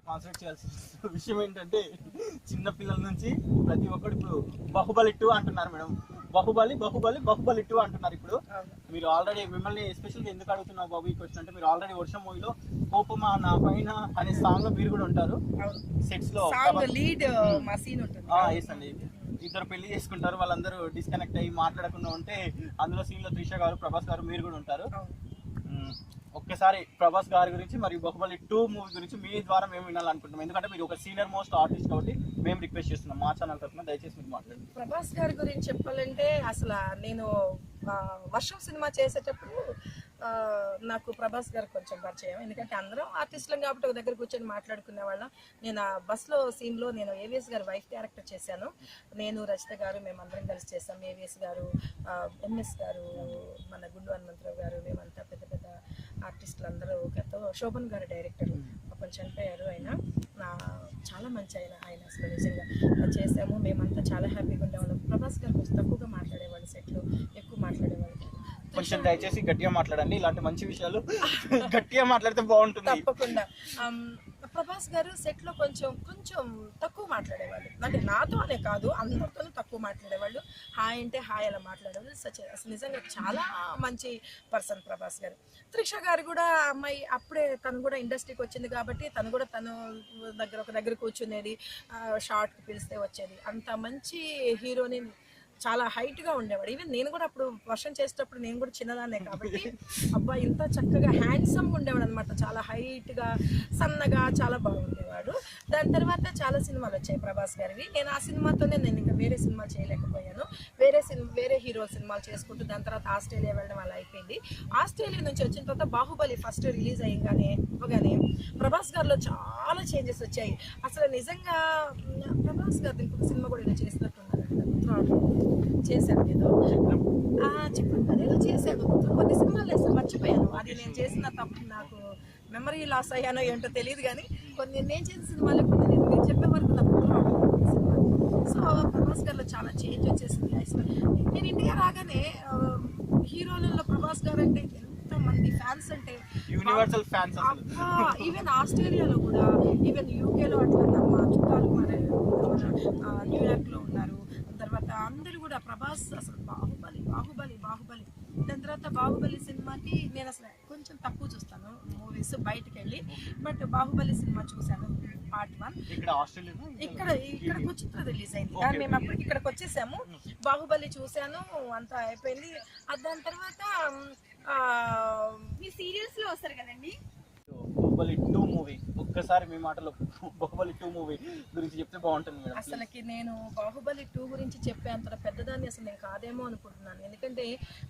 Concentrate చేయాల్సిన విషయం ఏంటంటే చిన్న పిల్లల నుంచి ప్రతి ఒక్కరు ఇప్పుడు బాహుబలి 2 అంటున్నారు మేడం. బాహుబలి 2 అంటున్నారు. ఇప్పుడు మీరు ఆల్రెడీ మిమ్మల్ని ఎస్పెషల్గా ఎందుకు అడుగుతున్నావు బాబు ఈ క్వశ్చన్ అంటే, మీరు ఆల్రెడీ వర్షం మూవీలో కోపమా నా పైన అనే సాంగ్ లో మీరు కూడా ఉంటారు. సెట్స్ లో అండి ఇద్దరు పెళ్లి చేసుకుంటారు, వాళ్ళందరూ డిస్కనెక్ట్ అయ్యి మాట్లాడకుండా ఉంటే అందులో సీన్ లో త్రిష గారు, ప్రభాస్ గారు, మీరు కూడా ఉంటారు. ఒక్కసారి ప్రభాస్ గారి గురించి మరియు బాహుబలి 2 మూవీ గురించి మీ ద్వారా మేము వినాలనుకుంటున్నాం. ఎందుకంటే మీరు ఒక సీనియర్ మోస్ట్ ఆర్టిస్ట్ కాబట్టి మేము రిక్వెస్ట్ చేస్తున్నాం మా ఛానల్ తరఫున, దయచేసి మీరు మాట్లాడండి. ప్రభాస్ గారి గురించి చెప్పాలంటే అసలు నేను వర్షం సినిమా చేసేటప్పుడు నాకు ప్రభాస్ గారు కొంచెం పరిచయం. ఎందుకంటే అందరం ఆర్టిస్టులం కాబట్టి ఒక దగ్గర కూర్చొని మాట్లాడుకునే వాళ్ళం. నేను ఆ బస్లో సీన్లో నేను ఏవిఎస్ గారు వైఫ్ క్యారెక్టర్ చేశాను. నేను రచిత గారు మేమందరం కలిసి చేసాం. ఏవిఎస్ గారు, ఎంఎస్ గారు, మన గుండు హనుమంతరావు గారు, మేమంతా పెద్ద పెద్ద ఆర్టిస్టులు అందరూ. శోభన్ గారు డైరెక్టర్, కొంచెం చనిపోయారు ఆయన. చాలా మంచి ఆయన అసలు నిజంగా చేసాము. మేమంతా చాలా హ్యాపీగా ఉండేవాళ్ళం. ప్రభాస్ గారు కొంచెం తక్కువగా మాట్లాడేవాళ్ళు, సెట్లో ఎక్కువ మాట్లాడేవాళ్ళు. కొంచెం దయచేసి గట్టిగా మాట్లాడండి, ఇలాంటి మంచి విషయాలు గట్టిగా మాట్లాడితే బాగుంటుంది. తప్పకుండా. ప్రభాస్ గారు సెట్ లో కొంచెం తక్కువ మాట్లాడేవాళ్ళు. అంటే నాతో అనే కాదు, అందరితోనూ తక్కువ మాట్లాడేవాళ్ళు. హాయ్ అంటే హాయ్ అలా మాట్లాడేవాళ్ళు. అసలు నిజంగా చాలా మంచి పర్సన్ ప్రభాస్ గారు. త్రిష గారు కూడా అమ్మాయి అప్పుడే తను కూడా ఇండస్ట్రీకి వచ్చింది కాబట్టి తను కూడా ఒక దగ్గర కూర్చునేది, షార్ట్కి పిలిస్తే వచ్చేది. అంత మంచి హీరోని, చాలా హైట్గా ఉండేవాడు. ఈవెన్ నేను కూడా అప్పుడు వర్షం చేసేటప్పుడు నేను కూడా చిన్నదాన్నే కాబట్టి అబ్బా ఇంత చక్కగా హ్యాండ్సమ్గా ఉండేవాడు అనమాట. చాలా హైట్గా, సన్నగా, చాలా బాగుండేవాడు. దాని తర్వాత చాలా సినిమాలు వచ్చాయి ప్రభాస్ గారివి. నేను ఆ సినిమాతోనే నేను ఇంకా వేరే సినిమాలు చేయలేకపోయాను. వేరే హీరో సినిమాలు చేసుకుంటూ దాని తర్వాత ఆస్ట్రేలియా వెళ్ళడం అలా అయిపోయింది. ఆస్ట్రేలియా నుంచి వచ్చిన తర్వాత బాహుబలి ఫస్ట్ రిలీజ్ అయ్యగానే ప్రభాస్ గారిలో చాలా చేంజెస్ వచ్చాయి. అసలు నిజంగా ప్రభాస్ గారు ఇంకొక సినిమా కూడా ఇలా చేసినట్టున్నారు, చేశాను ఏదో చెప్పాను కదా, ఏదో చేశాను. కొన్ని సినిమాలు అసలు మర్చిపోయాను. అది నేను చేసిన తప్పు, నాకు మెమరీ లాస్ అయ్యానో ఏంటో తెలియదు. కానీ నేను చేసిన సినిమాలు కొన్ని మీరు చెప్పే వరకు నాకు సినిమా. సో ప్రభాస్ గారిలో చాలా చేంజ్ వచ్చేసింది. అసలు నేను ఇండియా రాగానే హీరోలలో ప్రభాస్ గారు అంటే ఎంతమంది ఫ్యాన్స్ అంటే యూనివర్సల్ ఫ్యాన్స్. ఈవెన్ ఆస్ట్రేలియాలో కూడా, ఈవెన్ యూకేలో అట్లా మా చుట్టాలు మన న్యూయార్క్లో ఉన్నారు. తర్వాత అందరూ కూడా ప్రభాస్ అసలు బాహుబలి. దాని తర్వాత బాహుబలి సినిమాకి నేను అసలు కొంచెం తక్కువ చూస్తాను మూవీస్ బయటకు వెళ్ళి. బట్ బాహుబలి సినిమా చూశాను పార్ట్ 1. ఇక్కడికి వచ్చిన రిలీజ్ అయింది. మేము అప్పటికి ఇక్కడికి వచ్చేసాము. బాహుబలి చూశాను, అంతా అయిపోయింది. దాని తర్వాత మీ సీరియల్స్ లో వస్తారు కదండి, బాహుబలి 2 మూవీ ఒక్కసారి మీ మాటలో బాహుబలి 2 మూవీ గురించి చెప్తే బాగుంటుంది మేడం. అసలుకి నేను బాహుబలి 2 గురించి చెప్పే అంత పెద్దదాన్ని అసలు నేను కాదేమో అనుకుంటున్నాను. ఎందుకంటే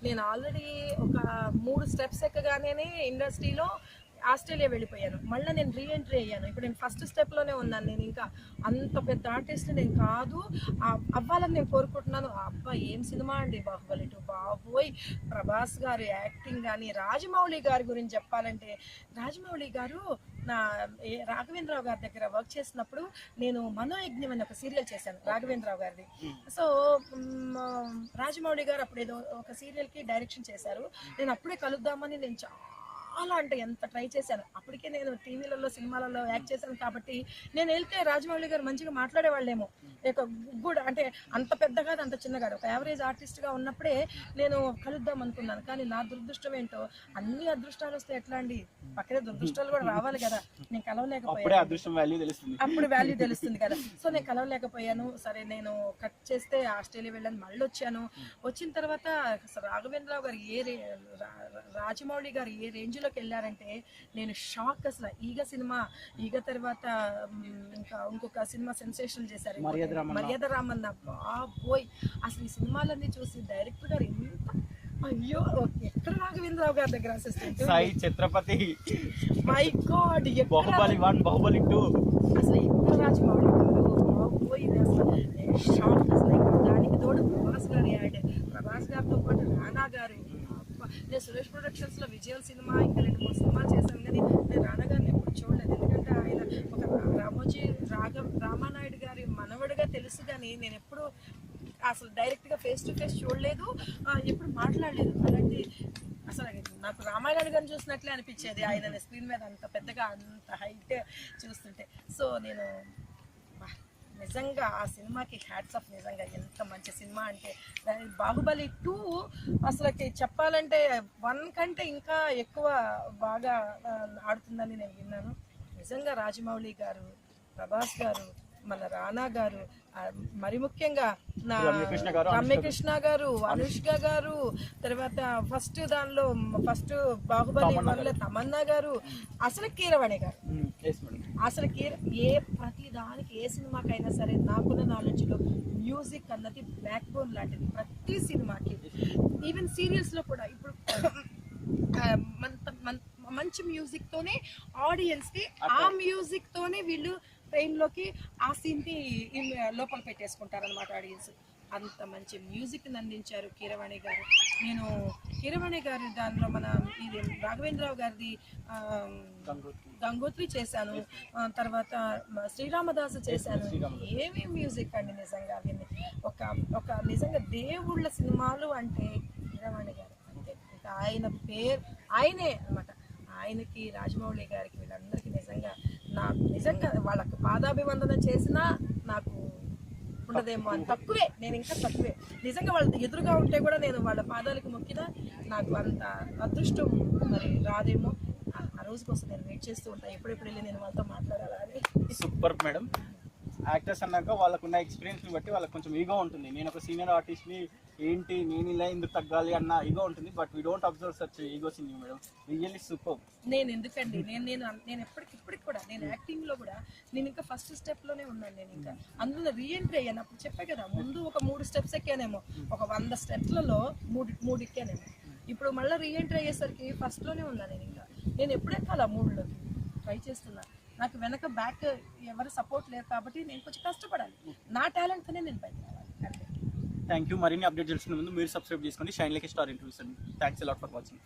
నేను ఆల్రెడీ ఒక 3 స్టెప్స్ ఎక్కగానే ఇండస్ట్రీలో ఆస్ట్రేలియా వెళ్ళిపోయాను. మళ్ళీ నేను రీఎంట్రీ అయ్యాను. ఇప్పుడు నేను ఫస్ట్ స్టెప్లోనే ఉన్నాను. నేను ఇంకా అంత పెద్ద ఆర్టిస్ట్ నేను కాదు, అవ్వాలని నేను కోరుకుంటున్నాను. అబ్బా ఏం సినిమా అండి బాహుబలి 2. బాబోయ్, ప్రభాస్ గారు యాక్టింగ్ కానీ, రాజమౌళి గారి గురించి చెప్పాలంటే, రాజమౌళి గారు నా రాఘవేంద్రరావు గారి దగ్గర వర్క్ చేసినప్పుడు నేను మనోయజ్ఞం అని ఒక సీరియల్ చేశాను రాఘవేంద్రరావు గారిది. సో రాజమౌళి గారు అప్పుడు ఏదో ఒక సీరియల్కి డైరెక్షన్ చేశారు. నేను అప్పుడే కలుద్దామని నేను చాలా అంటే ఎంత ట్రై చేశాను. అప్పటికే నేను టీవీలలో, సినిమాలలో యాక్ట్ చేశాను కాబట్టి నేను వెళ్తే రాజమౌళి గారు మంచిగా మాట్లాడేవాళ్ళేమో. గుడ్ అంటే అంత పెద్దగా అంత చిన్నగా ఒక యావరేజ్ ఆర్టిస్ట్గా ఉన్నప్పుడే నేను కలుద్దాం అనుకున్నాను. కానీ నా దురదృష్టం ఏంటో, అన్ని అదృష్టాలు వస్తే ఎట్లా అండి, పక్కనే దురదృష్టాలు కూడా రావాలి కదా. నేను కలవలేకపోయాను, అప్పుడు వాల్యూ తెలుస్తుంది కదా. సో నేను కలవలేకపోయాను. సరే నేను కట్ చేస్తే ఆస్ట్రేలియా వెళ్ళాను. మళ్ళీ వచ్చిన తర్వాత రాఘవేంద్రరావు గారు రాజమౌళి గారు ఏ రేంజ్లోకి వెళ్ళారంటే నేను షాక్. అసలు ఈగ తర్వాత ఇంకా ఇంకొక సినిమా సెన్సేషన్ చేశారు, మర్యాద రామన్న. బాబోయ్, అసలు ఈ సినిమాలన్నీ చూసి డైరెక్టర్ గారు ఎంత, అయ్యో ఎక్కడ రాఘవేంద్రరావు గారి దగ్గర assistant, Sai Chatrapati, my god, Baahubali 1 Baahubali 2 అసలు ఎక్కడ రాజమౌళి గారు. బాబోయ్, అసలు షాక్. అసలు దానికి తోడు ప్రభాస్ గారు యాడ్, ప్రభాస్ గారితో పాటు రానా గారు. నేను సురేష్ ప్రొడక్షన్స్ లో విజయల్ సినిమా ఇంకా 2-3 సినిమాలు చేశాను, కానీ నేను రానా గారిని ఎప్పుడు చూడలేదు. ఎందుకంటే ఆయన ఒక రామానాయుడు గారి మనవడిగా తెలుసు, కానీ నేను ఎప్పుడు అసలు డైరెక్ట్గా ఫేస్ టు ఫేస్ చూడలేదు, ఎప్పుడు మాట్లాడలేదు. అలాంటి అసలు నాకు రామాయణుడు గారిని చూసినట్లే అనిపించేది ఆయన స్క్రీన్ మీద అంత పెద్దగా అంత హైట్ చూస్తుంటే. సో నేను నిజంగా ఆ సినిమాకి హ్యాట్స్ ఆఫ్. నిజంగా ఎంత మంచి సినిమా అంటే బాహుబలి 2 అసలుకి చెప్పాలంటే 1 కంటే ఇంకా ఎక్కువ బాగా ఆడుతుందని నేను విన్నాను. నిజంగా రాజమౌళి గారు, ప్రభాస్ గారు, మన రానా గారు, మరి ముఖ్యంగా నా రమ్యకృష్ణ గారు, అనుష్క గారు, తర్వాత ఫస్ట్ బాహుబలి వల్ల తమన్నా గారు, అసలు కీరవాణి గారు. అసలు ప్రతి దానికి ఏ సినిమాకైనా సరే నాకున్న నాలెడ్జ్ లో మ్యూజిక్ అన్నది బ్యాక్ బోన్ లాంటిది ప్రతి సినిమాకి. ఈవెన్ సీరియల్స్ లో కూడా ఇప్పుడు మంచి మ్యూజిక్ తోనే ఆడియన్స్ కి ఆ మ్యూజిక్ తోనే వీళ్ళు ట్రైన్ లోకి ఆ సీన్ ని లోపల పెట్టేసుకుంటారు అనమాట ఆడియన్స్. అంత మంచి మ్యూజిక్ అందించారు కీరవాణి గారు. నేను కీరవాణి గారి దానిలో మన ఇది రాఘవేంద్రరావు గారిది గంగోత్రి చేశాను, తర్వాత శ్రీరామదాసు చేశాను. ఏమి మ్యూజిక్ అండి నిజంగా. అవన్నీ ఒక నిజంగా దేవుళ్ళ సినిమాలు అంటే కీరవాణి గారు అంతే. ఇంకా ఆయన పేరు ఆయనే అనమాట. ఆయనకి, రాజమౌళి గారికి, వీళ్ళందరికీ నిజంగా వాళ్ళకి పాదాభివందన చేసినా నాకు ఉండదేమో అని తక్కువే. నేను ఇంకా తక్కువే నిజంగా. వాళ్ళ ఎదురుగా ఉంటే కూడా నేను వాళ్ళ పాదాలకు మొక్కినా నాకు అంత అదృష్టం మరి రాదేమో. ఆ రోజు కోసం నేను వెయిట్ చేస్తూ ఉంటాను, ఎప్పుడెప్పుడు వెళ్ళి నేను వాళ్ళతో మాట్లాడాలని. Super madam. యాక్టర్స్ అన్నాక వాళ్ళకున్న ఎక్స్పీరియన్స్ని బట్టి వాళ్ళకి కొంచెం ఈగో ఉంటుంది. నేను ఒక సీనియర్ ఆర్టిస్ట్ని, ఏంటి నేను ఇలా ఎందుకు తగ్గాలి అన్న ఈగో ఉంటుంది. But we don't observe such egos in you madam. Really super. నేను ఎందుకండి నేను ఎప్పటికి కూడా నేను యాక్టింగ్ లో కూడా నేను ఇంకా ఫస్ట్ స్టెప్ లోనే ఉన్నాను. నేను ఇంకా అందులో రీఎంట్రీ అయ్యాను. అప్పుడు చెప్పే కదా, ముందు ఒక 3 స్టెప్స్ ఎక్కానేమో, ఒక 100 స్టెప్స్లలో 3 ఎక్కానేమో. ఇప్పుడు మళ్ళీ రీఎంట్రీ అయ్యేసరికి ఫస్ట్ లోనే ఉన్నాను. నేను ఎప్పుడు ఎక్కాలా 3లో ట్రై చేస్తున్నా. నాకు వెనక బ్యాక్ ఎవరు సపోర్ట్ లేరు కాబట్టి నేను కొంచెం కష్టపడాలి. నా టాలెంట్తోనే నేను బయట రావాలి. Thank you. మరిన్ని అప్డేట్ తెలుసుకునే ముందు మీరు సబ్స్క్రైబ్ చేసుకోండి shine like a star interviews అండి. Thanks a lot for watching.